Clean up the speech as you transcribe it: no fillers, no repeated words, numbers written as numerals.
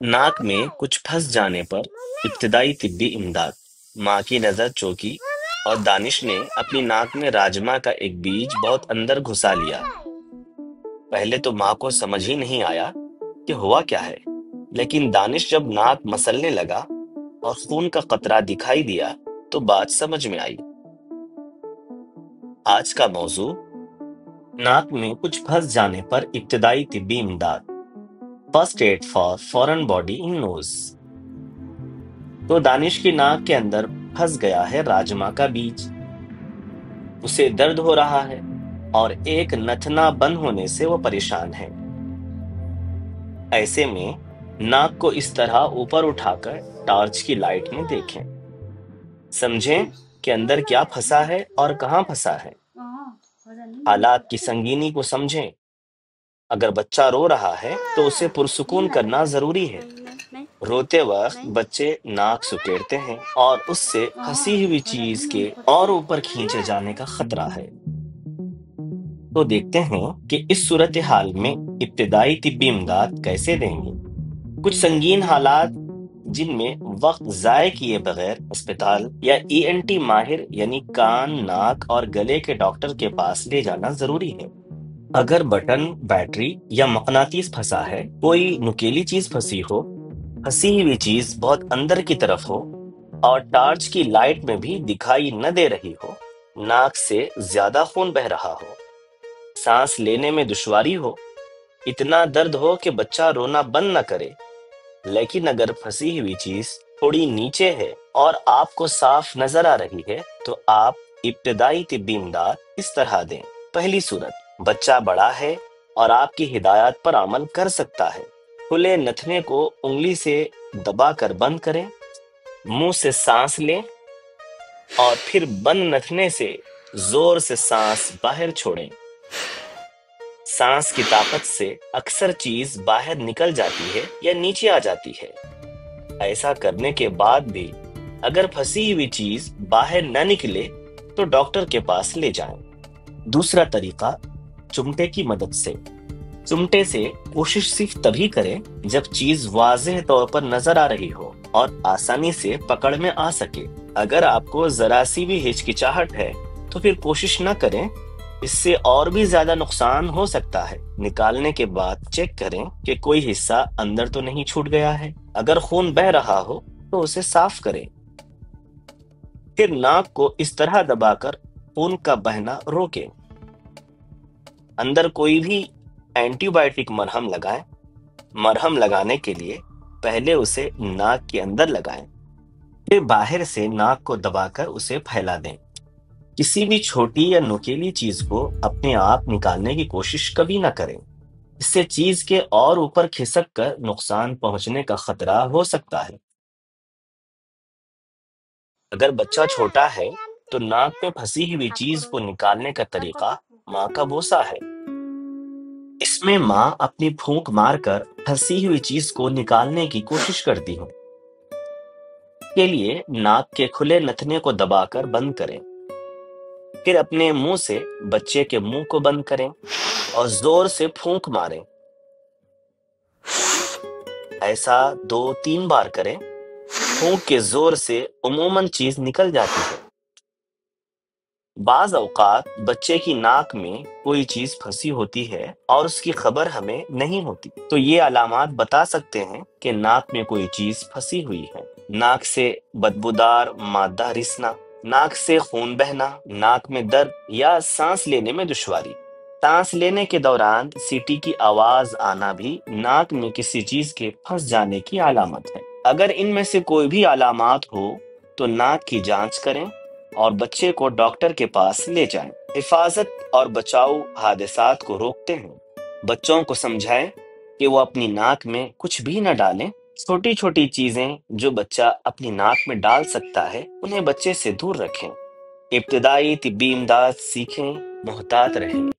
ناک میں کچھ پھنس جانے پر ابتدائی طبی امداد۔ ماں کی نظر چوکی اور دانش نے اپنی ناک میں راجما کا ایک بیج بہت اندر گھسا لیا۔ پہلے تو ماں کو سمجھ ہی نہیں آیا کہ ہوا کیا ہے، لیکن دانش جب ناک مسلنے لگا اور خون کا قطرہ دکھائی دیا تو بات سمجھ میں آئی۔ آج کا موضوع: ناک میں کچھ پھنس جانے پر ابتدائی طبی امداد، first aid for foreign body in nose. تو دانش کی ناک کے اندر پھنس گیا ہے راجما کا بیج۔ اسے درد ہو رہا ہے اور ایک نتنا بند ہونے سے وہ پریشان ہے۔ ایسے میں ناک کو اس طرح اوپر اٹھا کر ٹارچ کی لائٹ میں دیکھیں، سمجھیں کہ اندر کیا پھنسا ہے اور کہاں پھنسا ہے۔ حالات کی سنگینی کو سمجھیں۔ اگر بچہ رو رہا ہے تو اسے پرسکون کرنا ضروری ہے۔ روتے وقت بچے ناک سکیڑتے ہیں اور اس سے پھنسی ہوئی چیز کے اور اوپر کھینچے جانے کا خطرہ ہے۔ تو دیکھتے ہیں کہ اس صورتحال میں ابتدائی طبی امداد کیسے دیں گے۔ کچھ سنگین حالات جن میں وقت ضائع کیے بغیر اسپتال یا ENT ماہر یعنی کان، ناک اور گلے کے ڈاکٹر کے پاس لے جانا ضروری ہے۔ اگر بٹن، بیٹری یا مقناطیس پھنسا ہے، کوئی نکیلی چیز پھنسی ہو، پھنسی ہوئی چیز بہت اندر کی طرف ہو اور ٹارچ کی لائٹ میں بھی دکھائی نہ دے رہی ہو، ناک سے زیادہ خون بہہ رہا ہو، سانس لینے میں دشواری ہو، اتنا درد ہو کہ بچہ رونا بند نہ کرے، لیکن اگر پھنسی ہوئی چیز تھوڑی نیچے ہے اور آپ کو صاف نظر آ رہی ہے تو آپ ابتدائی طبی امداد اس طرح دیں۔ پہلی صورت: بچہ بڑا ہے اور آپ کی ہدایات پر عمل کر سکتا ہے۔ کھلے نتھنے کو انگلی سے دبا کر بند کریں، منہ سے سانس لیں اور پھر بند نتھنے سے زور سے سانس باہر چھوڑیں۔ سانس کی طاقت سے اکثر چیز باہر نکل جاتی ہے یا نیچے آ جاتی ہے۔ ایسا کرنے کے بعد بھی اگر پھنسی ہوئی چیز باہر نہ نکلے تو ڈاکٹر کے پاس لے جائیں۔ دوسرا طریقہ: چمٹے کی مدد سے۔ چمٹے سے کوشش صرف تبھی کریں جب چیز واضح طور پر نظر آ رہی ہو اور آسانی سے پکڑ میں آ سکے۔ اگر آپ کو ذرا سی بھی ہچکچاہٹ ہے تو پھر کوشش نہ کریں، اس سے اور بھی زیادہ نقصان ہو سکتا ہے۔ نکالنے کے بعد چیک کریں کہ کوئی حصہ اندر تو نہیں چھوٹ گیا ہے۔ اگر خون بہہ رہا ہو تو اسے صاف کریں۔ پھر ناک کو اس طرح دبا کر خون کا بہنا روکیں۔ اندر کوئی بھی اینٹی بائیوٹک مرہم لگائیں۔ مرہم لگانے کے لیے پہلے اسے ناک کے اندر لگائیں، پھر باہر سے ناک کو دبا کر اسے پھیلا دیں۔ کسی بھی چھوٹی یا نوکیلی چیز کو اپنے آپ نکالنے کی کوشش کبھی نہ کریں، اس سے چیز کے اور اوپر کھسک کر نقصان پہنچنے کا خطرہ ہو سکتا ہے۔ اگر بچہ چھوٹا ہے تو ناک میں پھنسی ہوئی چیز کو نکالنے کا طریقہ ماں کا بوسہ ہے۔ اس میں ماں اپنی پھونک مار کر پھنسی ہوئی چیز کو نکالنے کی کوشش کرتی ہے۔ کے لیے ناک کے کھلے نتھنے کو دبا کر بند کریں، پھر اپنے منہ سے بچے کے منہ کو بند کریں اور زور سے پھونک ماریں۔ ایسا 2-3 بار کریں۔ پھونک کے زور سے عموماً چیز نکل جاتی ہے۔ بعض اوقات بچے کی ناک میں کوئی چیز پھنسی ہوتی ہے اور اس کی خبر ہمیں نہیں ہوتی، تو یہ علامات بتا سکتے ہیں کہ ناک میں کوئی چیز پھنسی ہوئی ہے۔ ناک سے بدبودار مادہ رسنا، ناک سے خون بہنا، ناک میں درد یا سانس لینے میں دشواری۔ سانس لینے کے دوران سیٹی کی آواز آنا بھی ناک میں کسی چیز کے پھنس جانے کی علامت ہے۔ اگر ان میں سے کوئی بھی علامات ہو تو ناک کی جانچ کریں اور بچے کو ڈاکٹر کے پاس لے جائیں۔ حفاظت اور بچاؤ حادثات کو روکتے ہیں۔ بچوں کو سمجھائیں کہ وہ اپنی ناک میں کچھ بھی نہ ڈالیں۔ چھوٹی چھوٹی چیزیں جو بچہ اپنی ناک میں ڈال سکتا ہے انہیں بچے سے دور رکھیں۔ ابتدائی طبی امداد سیکھیں، محتاط رہیں۔